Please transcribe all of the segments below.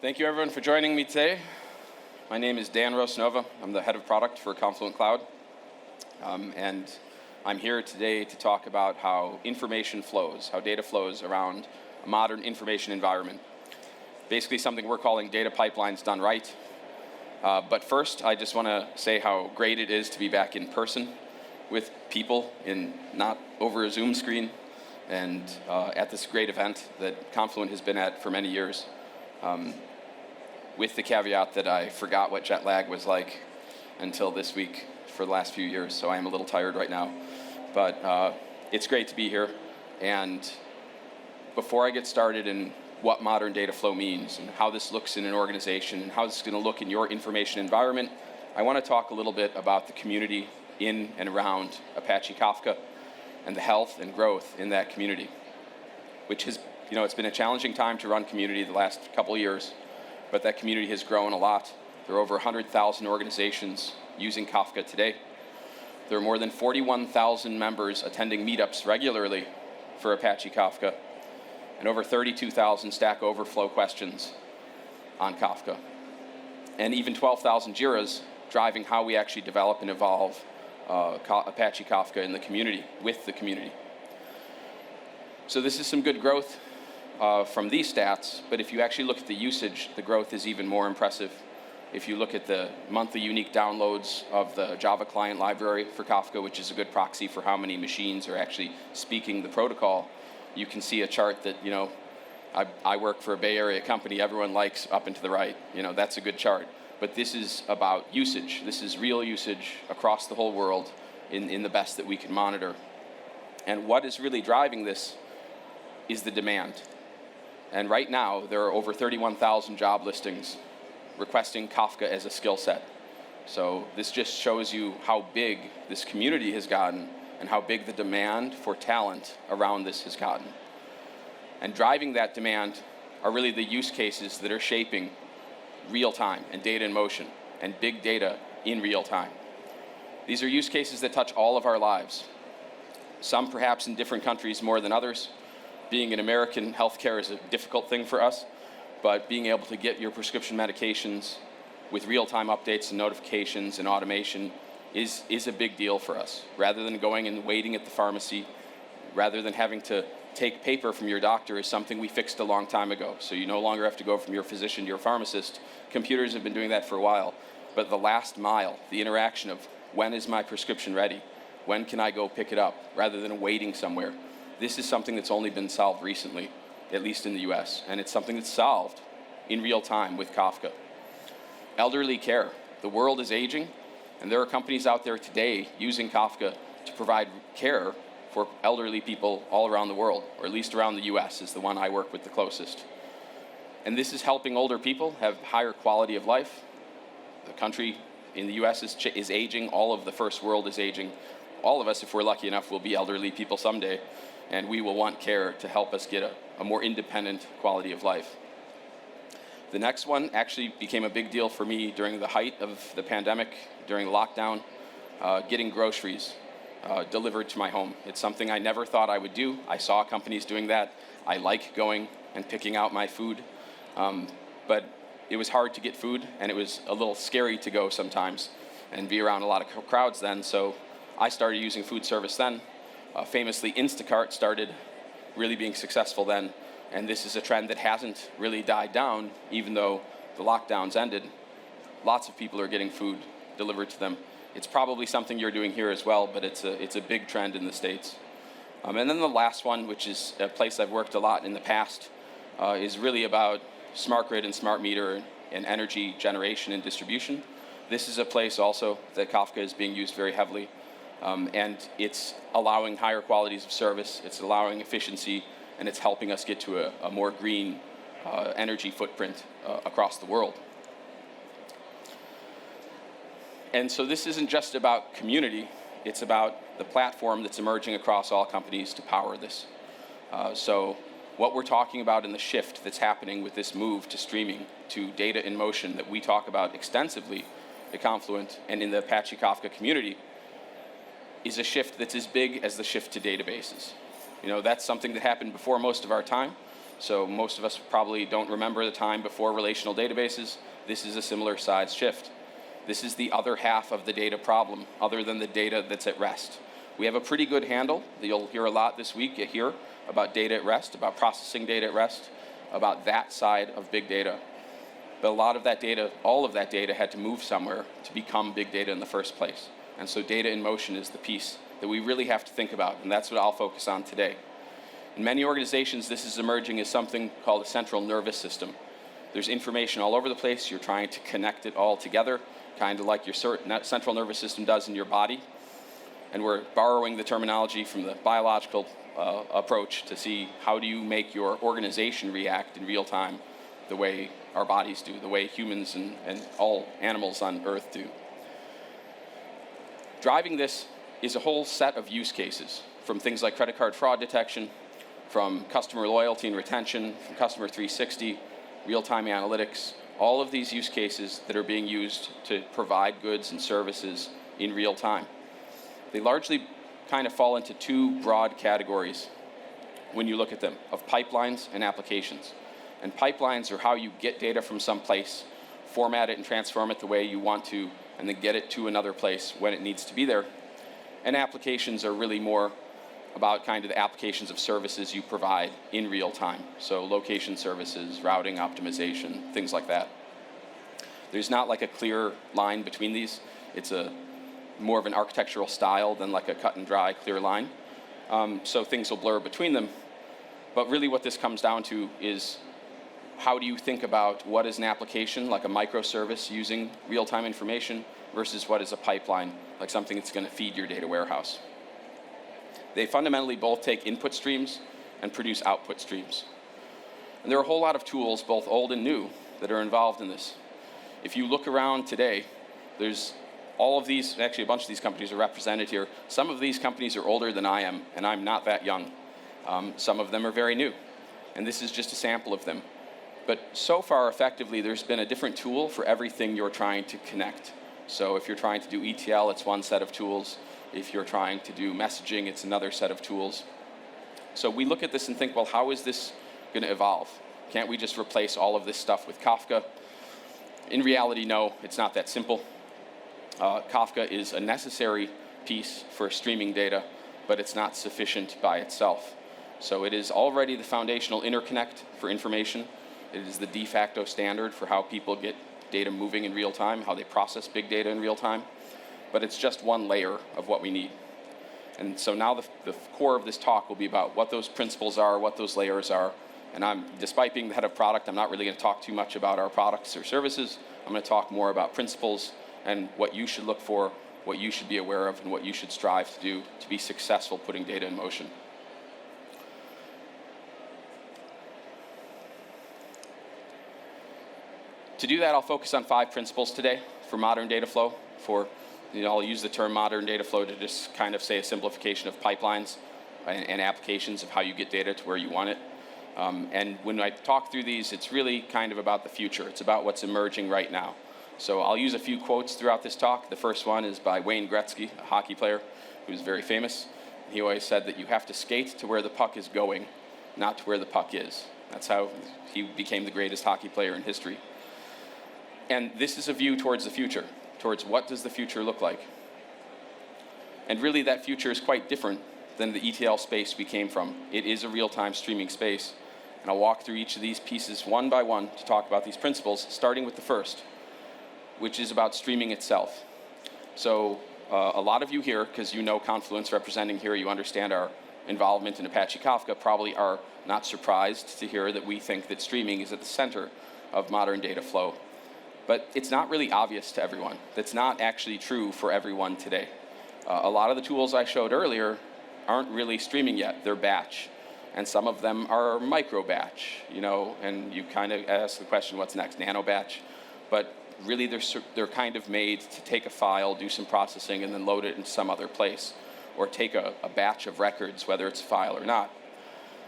Thank you everyone for joining me today. My name is Dan Rosanova. I'm the head of product for Confluent Cloud. And I'm here today to talk about how information flows, how data flows around a modern information environment. Basically something we're calling data pipelines done right. But first, I just want to say how great it is to be back in person with people, not over a Zoom screen, and at this great event that Confluent has been at for many years. With the caveat that I forgot what jet lag was like until this week for the last few years, so I am a little tired right now. But it's great to be here. And before I get started in what modern data flow means and how this looks in an organization and how this is going to look in your information environment, I want to talk a little bit about the community in and around Apache Kafka and the health and growth in that community, which has, it's been a challenging time to run community the last couple of years, but that community has grown a lot. There are over 100,000 organizations using Kafka today. There are more than 41,000 members attending meetups regularly for Apache Kafka, and over 32,000 Stack Overflow questions on Kafka, and even 12,000 Jiras driving how we actually develop and evolve Apache Kafka in the community, with the community. So this is some good growth from these stats, but if you actually look at the usage, the growth is even more impressive. If you look at the monthly unique downloads of the Java client library for Kafka, which is a good proxy for how many machines are actually speaking the protocol, you can see a chart that, I work for a Bay Area company, everyone likes up and to the right. That's a good chart. But this is about usage. This is real usage across the whole world in the best that we can monitor. And what is really driving this is the demand. And right now, there are over 31,000 job listings requesting Kafka as a skill set. So this just shows you how big this community has gotten and how big the demand for talent around this has gotten. And driving that demand are really the use cases that are shaping real time and data in motion and big data in real time. These are use cases that touch all of our lives. Some perhaps in different countries more than others. Being in American healthcare is a difficult thing for us, but being able to get your prescription medications with real-time updates and notifications and automation is a big deal for us. Rather than going and waiting at the pharmacy, rather than having to take paper from your doctor is something we fixed a long time ago. So you no longer have to go from your physician to your pharmacist. Computers have been doing that for a while. But the last mile, the interaction of when is my prescription ready? When can I go pick it up? Rather than waiting somewhere. This is something that's only been solved recently, at least in the US. And it's something that's solved in real time with Kafka. Elderly care. The world is aging, and there are companies out there today using Kafka to provide care for elderly people all around the world, or at least around the US is the one I work with the closest. And this is helping older people have higher quality of life. The country in the US is aging. All of the first world is aging. All of us, if we're lucky enough, will be elderly people someday, and we will want care to help us get a more independent quality of life. The next one actually became a big deal for me during the height of the pandemic, during the lockdown, getting groceries delivered to my home. It's something I never thought I would do. I saw companies doing that. I like going and picking out my food, but it was hard to get food, and it was a little scary to go sometimes and be around a lot of crowds then, so I started using food service then. Famously, Instacart started really being successful then, and this is a trend that hasn't really died down, even though the lockdowns ended. Lots of people are getting food delivered to them. It's probably something you're doing here as well, but it's a big trend in the States. And then the last one, which is a place I've worked a lot in the past, is really about smart grid and smart meter and energy generation and distribution. This is a place also that Kafka is being used very heavily. And it's allowing higher qualities of service, it's allowing efficiency, and it's helping us get to a more green energy footprint across the world. And so this isn't just about community, it's about the platform that's emerging across all companies to power this. So what we're talking about in the shift that's happening with this move to streaming, to data in motion that we talk about extensively at Confluent and in the Apache Kafka community, is a shift that's as big as the shift to databases. That's something that happened before most of our time, So most of us probably don't remember the time before relational databases. This is a similar size shift. This is the other half of the data problem, other than the data that's at rest. We have a pretty good handle. You'll hear a lot this week here about data at rest, about processing data at rest, about that side of big data. But a lot of that data, all of that data had to move somewhere to become big data in the first place. And so data in motion is the piece that we really have to think about, and that's what I'll focus on today. In many organizations, this is emerging as something called a central nervous system. There's information all over the place. You're trying to connect it all together, kind of like your central nervous system does in your body. And we're borrowing the terminology from the biological approach to see how do you make your organization react in real time the way our bodies do, the way humans and all animals on Earth do. Driving this is a whole set of use cases, from things like credit card fraud detection, from customer loyalty and retention, from customer 360, real-time analytics, all of these use cases that are being used to provide goods and services in real time. They largely kind of fall into two broad categories when you look at them, of pipelines and applications. And pipelines are how you get data from some place, format it and transform it the way you want to, and then get it to another place when it needs to be there. And applications are really more about kind of the applications of services you provide in real time. So location services, routing optimization, things like that. There's not like a clear line between these. It's more of an architectural style than like a cut and dry clear line. So things will blur between them. But really what this comes down to is how do you think about what is an application, like a microservice using real-time information, versus what is a pipeline, like something that's going to feed your data warehouse. They fundamentally both take input streams and produce output streams. And there are a whole lot of tools, both old and new, that are involved in this. If you look around today, there's all of these, actually a bunch of these companies are represented here. Some of these companies are older than I am, and I'm not that young. Some of them are very new, and this is just a sample of them. But so far, effectively, there's been a different tool for everything you're trying to connect. So if you're trying to do ETL, it's one set of tools. If you're trying to do messaging, it's another set of tools. So we look at this and think, well, how is this going to evolve? Can't we just replace all of this stuff with Kafka? In reality, no, it's not that simple. Kafka is a necessary piece for streaming data, but it's not sufficient by itself. So it is already the foundational interconnect for information. It is the de facto standard for how people get data moving in real time, how they process big data in real time. But it's just one layer of what we need. And so now the core of this talk will be about what those principles are, what those layers are. And despite being the head of product, I'm not really going to talk too much about our products or services. I'm going to talk more about principles and what you should look for, what you should be aware of, and what you should strive to do to be successful putting data in motion. To do that, I'll focus on 5 principles today for modern data flow. I'll use the term modern data flow to just kind of say a simplification of pipelines and applications of how you get data to where you want it. And when I talk through these, it's really kind of about the future. It's about what's emerging right now. So I'll use a few quotes throughout this talk. The first one is by Wayne Gretzky, a hockey player who's very famous. He always said that you have to skate to where the puck is going, not to where the puck is. That's how he became the greatest hockey player in history. And this is a view towards the future, towards what does the future look like. And really that future is quite different than the ETL space we came from. It is a real-time streaming space. And I'll walk through each of these pieces one by one to talk about these principles, starting with the first, which is about streaming itself. So a lot of you here, because you know Confluent's representing here, you understand our involvement in Apache Kafka, probably are not surprised to hear that we think that streaming is at the center of modern data flow. But it's not really obvious to everyone. That's not actually true for everyone today. A lot of the tools I showed earlier aren't really streaming yet. They're batch. And some of them are micro batch, and you kind of ask the question, what's next, nano batch? But really they're kind of made to take a file, do some processing, and then load it in some other place, or take a batch of records, whether it's a file or not.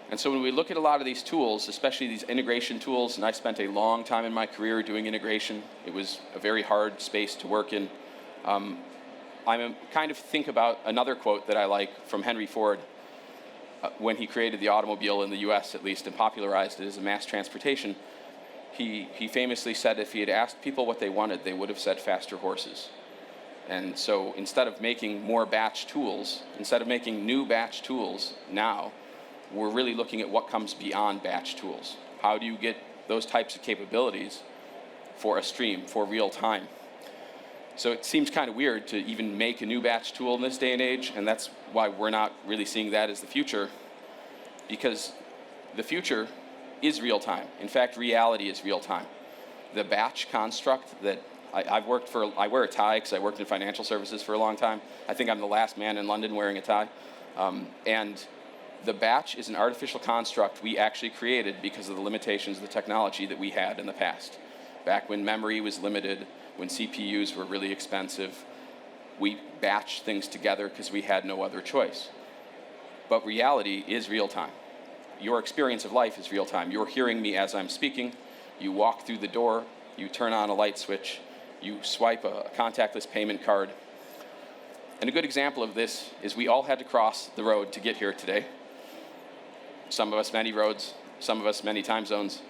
And so when we look at a lot of these tools, especially these integration tools, and I spent a long time in my career doing integration. It was a very hard space to work in. I kind of think about another quote that I like from Henry Ford. when he created the automobile in the US at least and popularized it as a mass transportation, he famously said if he had asked people what they wanted, they would have said faster horses. And so instead of making more batch tools, instead of making new batch tools now, we're really looking at what comes beyond batch tools. How do you get those types of capabilities for a stream, for real time? So it seems kind of weird to even make a new batch tool in this day and age, and that's why we're not really seeing that as the future, because the future is real time. In fact, reality is real time. The batch construct that I wear a tie because I worked in financial services for a long time. I think I'm the last man in London wearing a tie. And the batch is an artificial construct we actually created because of the limitations of the technology that we had in the past. Back when memory was limited, when CPUs were really expensive, we batched things together because we had no other choice. But reality is real time. Your experience of life is real time. You're hearing me as I'm speaking. You walk through the door, you turn on a light switch, you swipe a contactless payment card. And a good example of this is we all had to cross the road to get here today. Some of us many roads, some of us many time zones.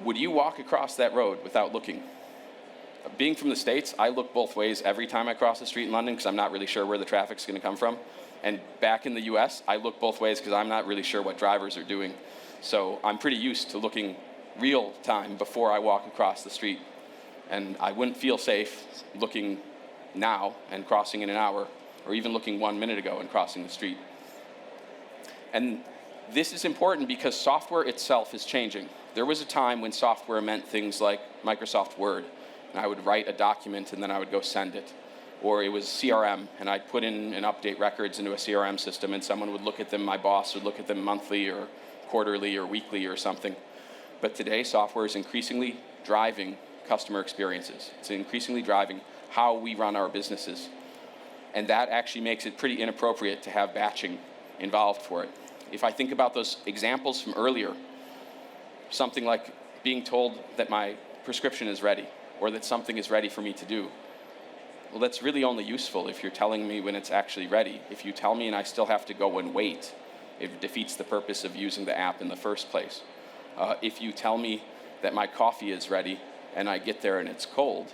Would you walk across that road without looking? Being from the States, I look both ways every time I cross the street in London because I'm not really sure where the traffic's going to come from. And back in the US, I look both ways because I'm not really sure what drivers are doing. So I'm pretty used to looking real time before I walk across the street. And I wouldn't feel safe looking now and crossing in an hour, or even looking 1 minute ago and crossing the street. And this is important because software itself is changing. There was a time when software meant things like Microsoft Word, and I would write a document and then I would go send it. Or it was CRM, and I'd put in and update records into a CRM system, and someone would look at them, my boss would look at them monthly or quarterly or weekly or something. But today, software is increasingly driving customer experiences. It's increasingly driving how we run our businesses. And that actually makes it pretty inappropriate to have batching involved for it. If I think about those examples from earlier, something like being told that my prescription is ready, or that something is ready for me to do, well, that's really only useful if you're telling me when it's actually ready. If you tell me and I still have to go and wait, it defeats the purpose of using the app in the first place. If you tell me that my coffee is ready and I get there and it's cold,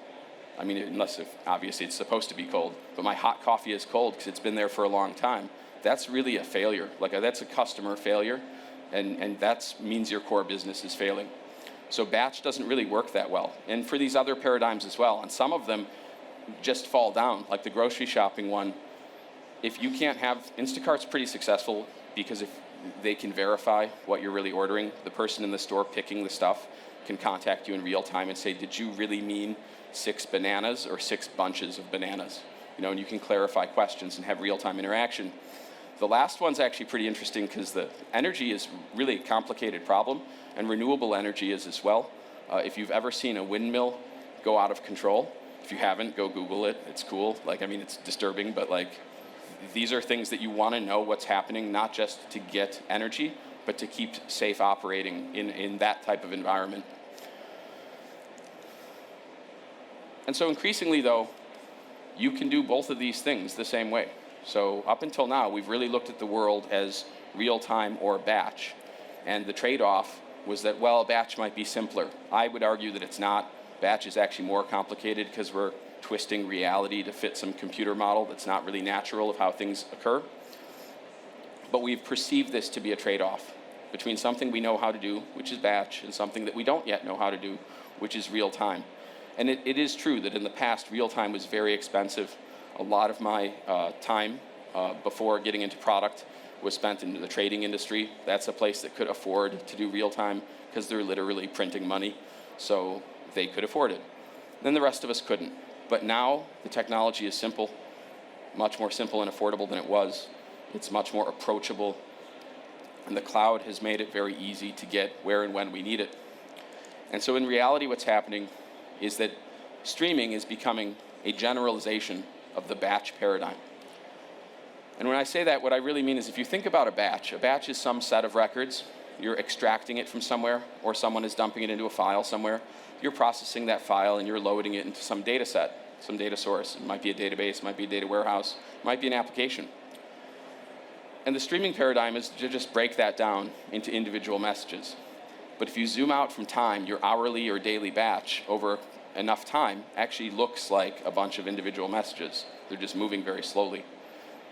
I mean, unless obviously it's supposed to be cold, but my hot coffee is cold because it's been there for a long time, that's really a failure. That's a customer failure, and that means your core business is failing. So batch doesn't really work that well. And for these other paradigms as well, and some of them just fall down, like the grocery shopping one. If you can't have, Instacart's pretty successful because if they can verify what you're really ordering, the person in the store picking the stuff can contact you in real time and say, did you really mean 6 bananas or 6 bunches of bananas? And you can clarify questions and have real-time interaction. The last one's actually pretty interesting because the energy is really a complicated problem, and renewable energy is as well. If you've ever seen a windmill go out of control, if you haven't, go Google it. It's cool. It's disturbing, but these are things that you want to know what's happening, not just to get energy, but to keep safe operating in that type of environment. And so increasingly, though, you can do both of these things the same way. So up until now, we've really looked at the world as real-time or batch. And the trade-off was that, well, batch might be simpler. I would argue that it's not. Batch is actually more complicated because we're twisting reality to fit some computer model that's not really natural of how things occur. But we've perceived this to be a trade-off between something we know how to do, which is batch, and something that we don't yet know how to do, which is real-time. And it is true that in the past, real-time was very expensive. A lot of my time before getting into product was spent in the trading industry. That's a place that could afford to do real-time because they're literally printing money. So they could afford it. Then the rest of us couldn't. But now the technology is simple, much more simple and affordable than it was. It's much more approachable. And the cloud has made it very easy to get where and when we need it. And so in reality, what's happening is that streaming is becoming a generalization of the batch paradigm. And when I say that, what I really mean is if you think about a batch is some set of records. You're extracting it from somewhere, or someone is dumping it into a file somewhere. You're processing that file and you're loading it into some data set, some data source. It might be a database, it might be a data warehouse, it might be an application. And the streaming paradigm is to just break that down into individual messages. But if you zoom out from time, your hourly or daily batch over enough time actually looks like a bunch of individual messages. They're just moving very slowly.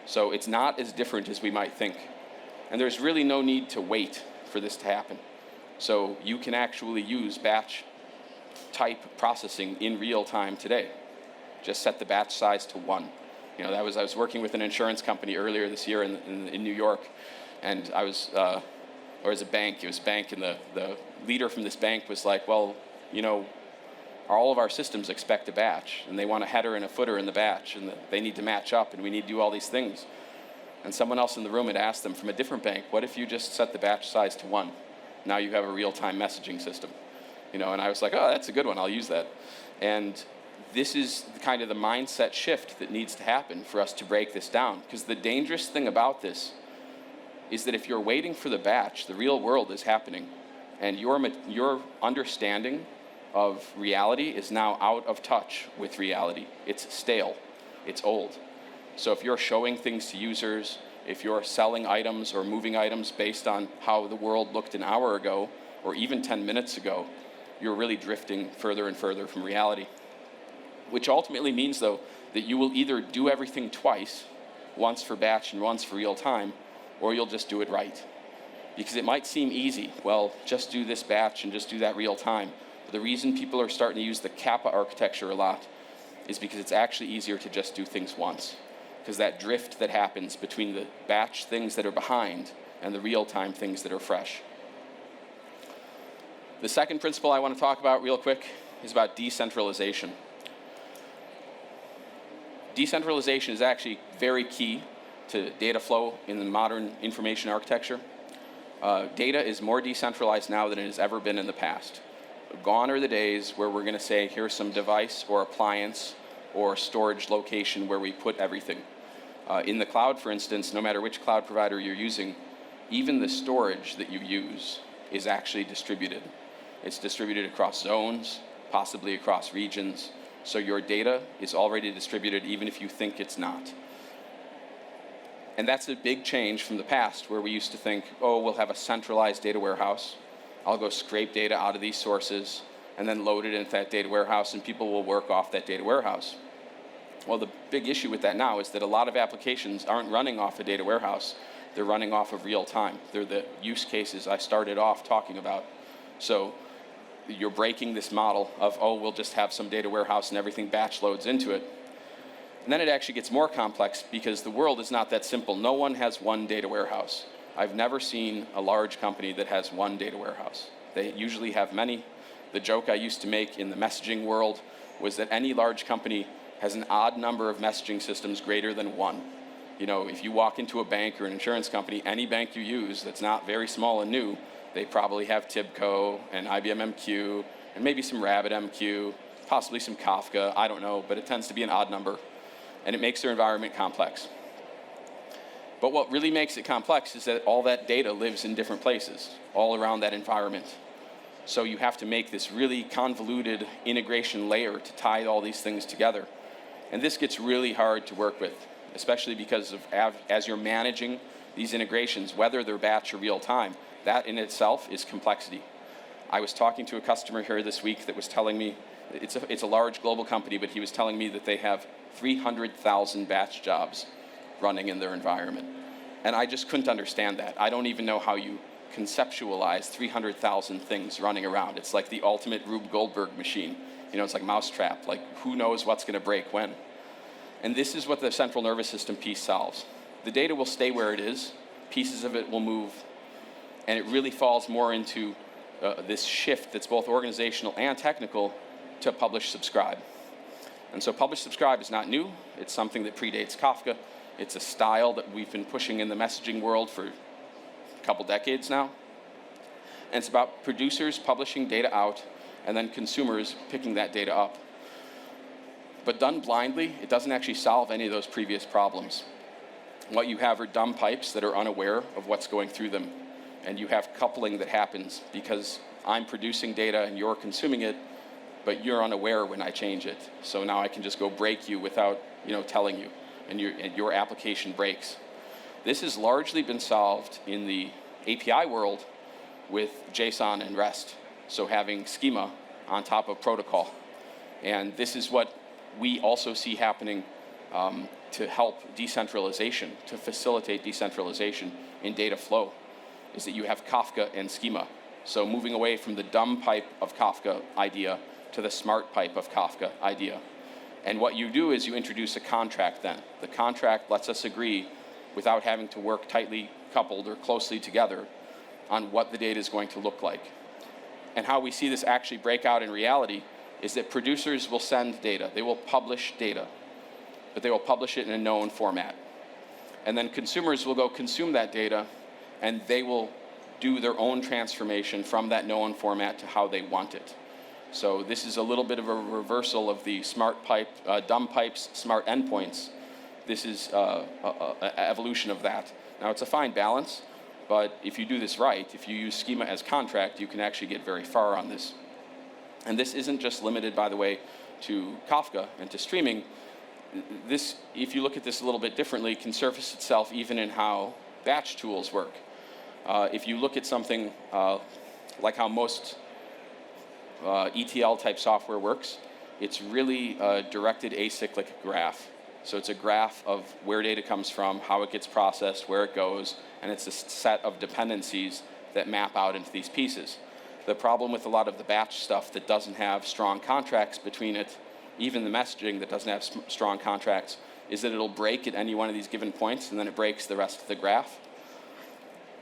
So it's not as different as we might think. And there's really no need to wait for this to happen. So you can actually use batch type processing in real time today. Just set the batch size to 1. You know, I was working with an insurance company earlier this year in New York, and I was, or as a bank, it was a bank, and the leader from this bank was like, well, you know, all of our systems expect a batch, and they want a header and a footer in the batch, and they need to match up, and we need to do all these things. And someone else in the room had asked them from a different bank, what if you just set the batch size to 1? Now you have a real-time messaging system. You know, and I was like, oh, that's a good one, I'll use that. And this is kind of the mindset shift that needs to happen for us to break this down. Because the dangerous thing about this is that if you're waiting for the batch, the real world is happening. And your understanding of reality is now out of touch with reality. It's stale. It's old. So if you're showing things to users, if you're selling items or moving items based on how the world looked an hour ago, or even 10 minutes ago, you're really drifting further and further from reality. Which ultimately means, though, that you will either do everything twice, once for batch and once for real time, or you'll just do it right. Because it might seem easy, well, just do this batch and just do that real time. But the reason people are starting to use the Kappa architecture a lot is because it's actually easier to just do things once. Because that drift that happens between the batch things that are behind and the real-time things that are fresh. The second principle I want to talk about real quick is about decentralization. Decentralization is actually very key to data flow in the modern information architecture. Data is more decentralized now than it has ever been in the past. Gone are the days where we're going to say, here's some device or appliance or storage location where we put everything. In the cloud, for instance, no matter which cloud provider you're using, even the storage that you use is actually distributed. It's distributed across zones, possibly across regions. So your data is already distributed even if you think it's not. And that's a big change from the past where we used to think, oh, we'll have a centralized data warehouse. I'll go scrape data out of these sources and then load it into that data warehouse and people will work off that data warehouse. Well, the big issue with that now is that a lot of applications aren't running off a data warehouse. They're running off of real time. They're the use cases I started off talking about. So you're breaking this model of, oh, we'll just have some data warehouse and everything batch loads into it. And then it actually gets more complex because the world is not that simple. No one has one data warehouse. I've never seen a large company that has one data warehouse. They usually have many. The joke I used to make in the messaging world was that any large company has an odd number of messaging systems greater than 1. You know, if you walk into a bank or an insurance company, any bank you use that's not very small and new, they probably have TIBCO and IBM MQ and maybe some RabbitMQ, possibly some Kafka, I don't know, but it tends to be an odd number. And it makes their environment complex. But what really makes it complex is that all that data lives in different places, all around that environment. So you have to make this really convoluted integration layer to tie all these things together. And this gets really hard to work with, especially because of as you're managing these integrations, whether they're batch or real time, that in itself is complexity. I was talking to a customer here this week that was telling me, it's a large global company, but he was telling me that they have 300,000 batch jobs running in their environment. And I just couldn't understand that. I don't even know how you conceptualize 300,000 things running around. It's like the ultimate Rube Goldberg machine. You know, it's like mousetrap, like who knows what's going to break when. And this is what the central nervous system piece solves. The data will stay where it is, pieces of it will move, and it really falls more into this shift that's both organizational and technical to publish subscribe. And so publish subscribe is not new. It's something that predates Kafka. It's a style that we've been pushing in the messaging world for a couple decades now. And it's about producers publishing data out and then consumers picking that data up. But done blindly, it doesn't actually solve any of those previous problems. What you have are dumb pipes that are unaware of what's going through them. And you have coupling that happens because I'm producing data and you're consuming it, but you're unaware when I change it. So now I can just go break you without, telling you, and your application breaks. This has largely been solved in the API world with JSON and REST, so having schema on top of protocol. And this is what we also see happening to help decentralization, to facilitate decentralization in data flow, is that you have Kafka and schema. So moving away from the dumb pipe of Kafka idea to the smart pipe of Kafka idea. And what you do is you introduce a contract then. The contract lets us agree without having to work tightly coupled or closely together on what the data is going to look like. And how we see this actually break out in reality is that producers will send data. They will publish data, but they will publish it in a known format. And then consumers will go consume that data, and they will do their own transformation from that known format to how they want it. So this is a little bit of a reversal of the smart pipe, dumb pipes, smart endpoints. This is an evolution of that. Now, it's a fine balance, but if you do this right, if you use schema as contract, you can actually get very far on this. And this isn't just limited, by the way, to Kafka and to streaming. This, if you look at this a little bit differently, can surface itself even in how batch tools work. If you look at something like how most ETL type software works, it's really a directed acyclic graph. So it's a graph of where data comes from, how it gets processed, where it goes, and it's a set of dependencies that map out into these pieces. The problem with a lot of the batch stuff that doesn't have strong contracts between it, even the messaging that doesn't have strong contracts, is that it'll break at any one of these given points, and then it breaks the rest of the graph.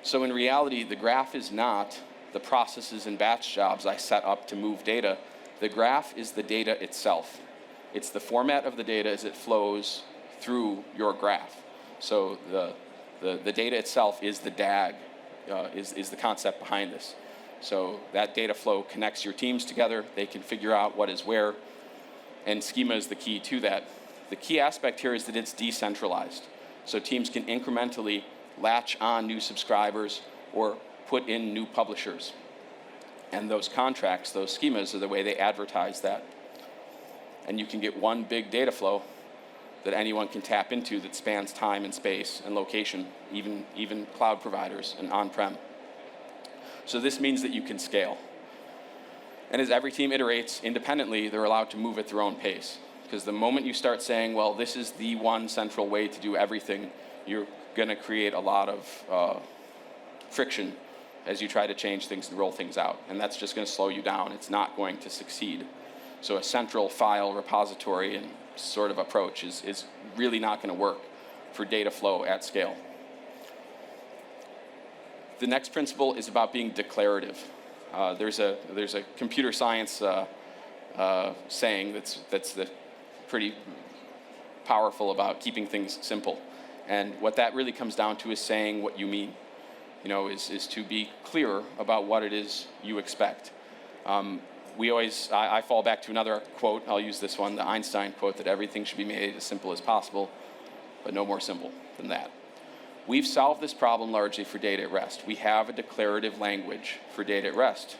So in reality, the graph is not the processes and batch jobs I set up to move data. The graph is the data itself. It's the format of the data as it flows through your graph. So the data itself is the DAG, is the concept behind this. So that data flow connects your teams together. They can figure out what is where, and schema is the key to that. The key aspect here is that it's decentralized. So teams can incrementally latch on new subscribers or put in new publishers. And those contracts, those schemas, are the way they advertise that. And you can get one big data flow that anyone can tap into that spans time and space and location, even cloud providers and on-prem. So this means that you can scale. And as every team iterates independently, they're allowed to move at their own pace. Because the moment you start saying, well, this is the one central way to do everything, you're going to create a lot of friction as you try to change things and roll things out. And that's just going to slow you down. It's not going to succeed. So a central file repository and sort of approach is really not going to work for data flow at scale. The next principle is about being declarative. There's a computer science saying that's pretty powerful about keeping things simple. And what that really comes down to is saying what you mean. Is to be clear about what it is you expect. I fall back to another quote. I'll use this one, the Einstein quote, that everything should be made as simple as possible, but no more simple than that. We've solved this problem largely for data at rest. We have a declarative language for data at rest.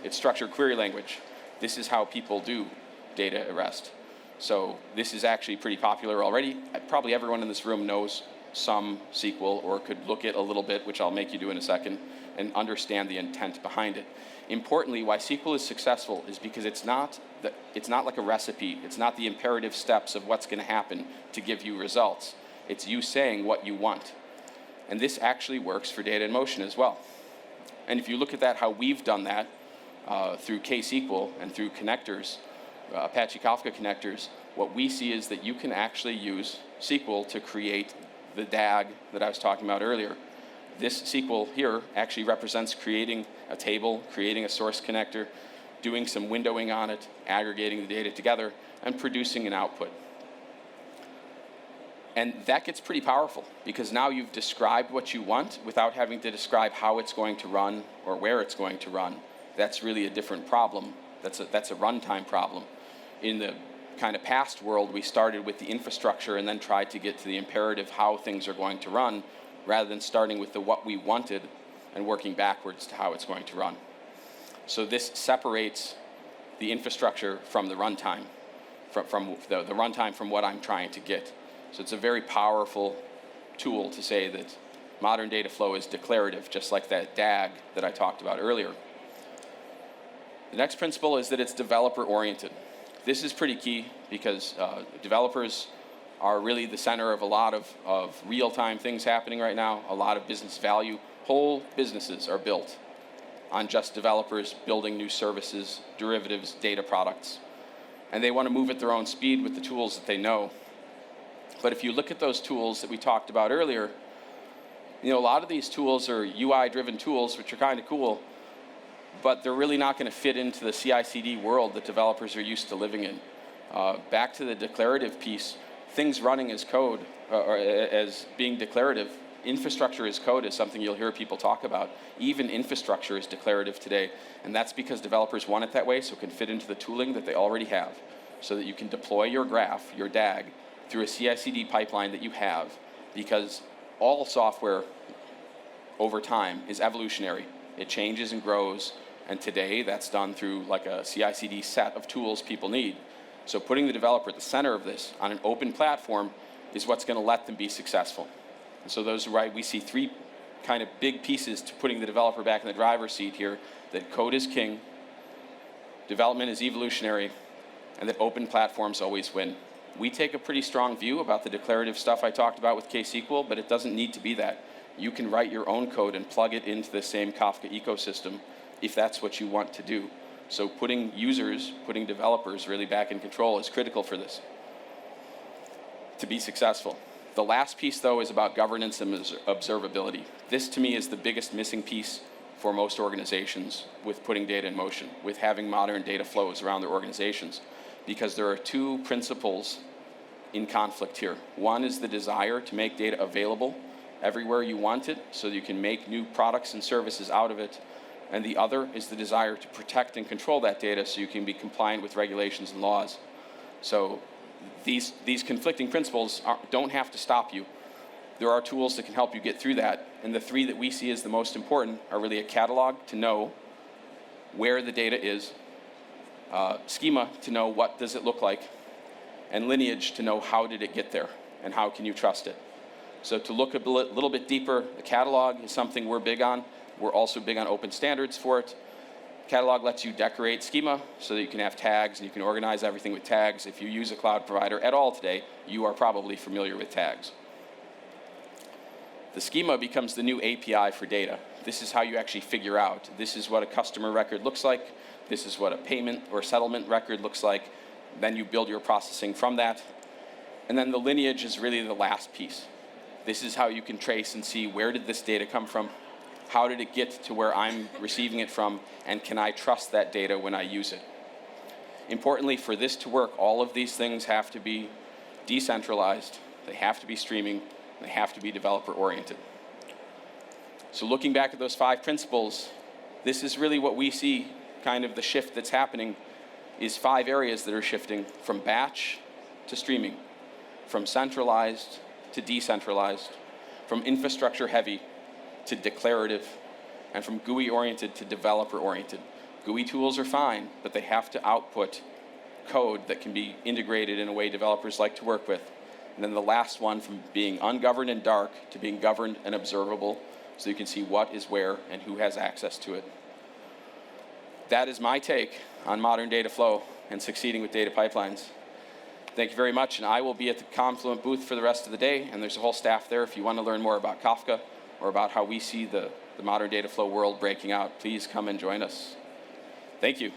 It's structured query language. This is how people do data at rest. So this is actually pretty popular already. Probably everyone in this room knows some SQL or could look at a little bit, which I'll make you do in a second, and understand the intent behind it. Importantly, why SQL is successful is because it's not like a recipe. It's not the imperative steps of what's going to happen to give you results. It's you saying what you want. And this actually works for data in motion as well. And if you look at that, how we've done that through KSQL and through connectors, Apache Kafka connectors, what we see is that you can actually use SQL to create the DAG that I was talking about earlier. This SQL here actually represents creating a table, creating a source connector, doing some windowing on it, aggregating the data together, and producing an output. And that gets pretty powerful because now you've described what you want without having to describe how it's going to run or where it's going to run. That's really a different problem. That's a runtime problem. In the kind of past world, we started with the infrastructure and then tried to get to the imperative how things are going to run, rather than starting with the what we wanted and working backwards to how it's going to run. So this separates the infrastructure from the runtime, from the runtime from what I'm trying to get. So it's a very powerful tool to say that modern data flow is declarative, just like that DAG that I talked about earlier. The next principle is that it's developer-oriented. This is pretty key because developers are really the center of a lot of real-time things happening right now, a lot of business value. Whole businesses are built on just developers building new services, derivatives, data products. And they want to move at their own speed with the tools that they know. But if you look at those tools that we talked about earlier, a lot of these tools are UI-driven tools, which are kind of cool, but they're really not going to fit into the CI/CD world that developers are used to living in. Back to the declarative piece, things running as code, or as being declarative, infrastructure as code is something you'll hear people talk about. Even infrastructure is declarative today, and that's because developers want it that way so it can fit into the tooling that they already have, so that you can deploy your graph, your DAG, through a CI/CD pipeline that you have, because all software over time is evolutionary. It changes and grows, and today that's done through like a CI/CD set of tools people need. So putting the developer at the center of this on an open platform is what's going to let them be successful. And so those are why we see three kind of big pieces to putting the developer back in the driver's seat here, that code is king, development is evolutionary, and that open platforms always win. We take a pretty strong view about the declarative stuff I talked about with KSQL, but it doesn't need to be that. You can write your own code and plug it into the same Kafka ecosystem if that's what you want to do. So putting users, putting developers really back in control is critical for this to be successful. The last piece, though, is about governance and observability. This, to me, is the biggest missing piece for most organizations with putting data in motion, with having modern data flows around their organizations, because there are two principles in conflict here. One is the desire to make data available everywhere you want it so you can make new products and services out of it. And the other is the desire to protect and control that data so you can be compliant with regulations and laws. So these conflicting principles don't have to stop you. There are tools that can help you get through that. And the three that we see as the most important are really a catalog to know where the data is, schema to know what does it look like, and lineage to know how did it get there and how can you trust it. So to look a little bit deeper, the catalog is something we're big on. We're also big on open standards for it. Catalog lets you decorate schema so that you can have tags and you can organize everything with tags. If you use a cloud provider at all today, you are probably familiar with tags. The schema becomes the new API for data. This is how you actually figure out, this is what a customer record looks like, this is what a payment or settlement record looks like, then you build your processing from that. And then the lineage is really the last piece. This is how you can trace and see where did this data come from, how did it get to where I'm receiving it from, and can I trust that data when I use it? Importantly, for this to work, all of these things have to be decentralized, they have to be streaming, they have to be developer-oriented. So looking back at those 5 principles, this is really what we see, kind of the shift that's happening, is 5 areas that are shifting from batch to streaming, from centralized to decentralized, from infrastructure-heavy to declarative, and from GUI-oriented to developer-oriented. GUI tools are fine, but they have to output code that can be integrated in a way developers like to work with. And then the last one, from being ungoverned and dark to being governed and observable, so you can see what is where and who has access to it. That is my take on modern data flow and succeeding with data pipelines. Thank you very much, and I will be at the Confluent booth for the rest of the day, and there's a whole staff there. If you want to learn more about Kafka or about how we see the modern data flow world breaking out, please come and join us. Thank you.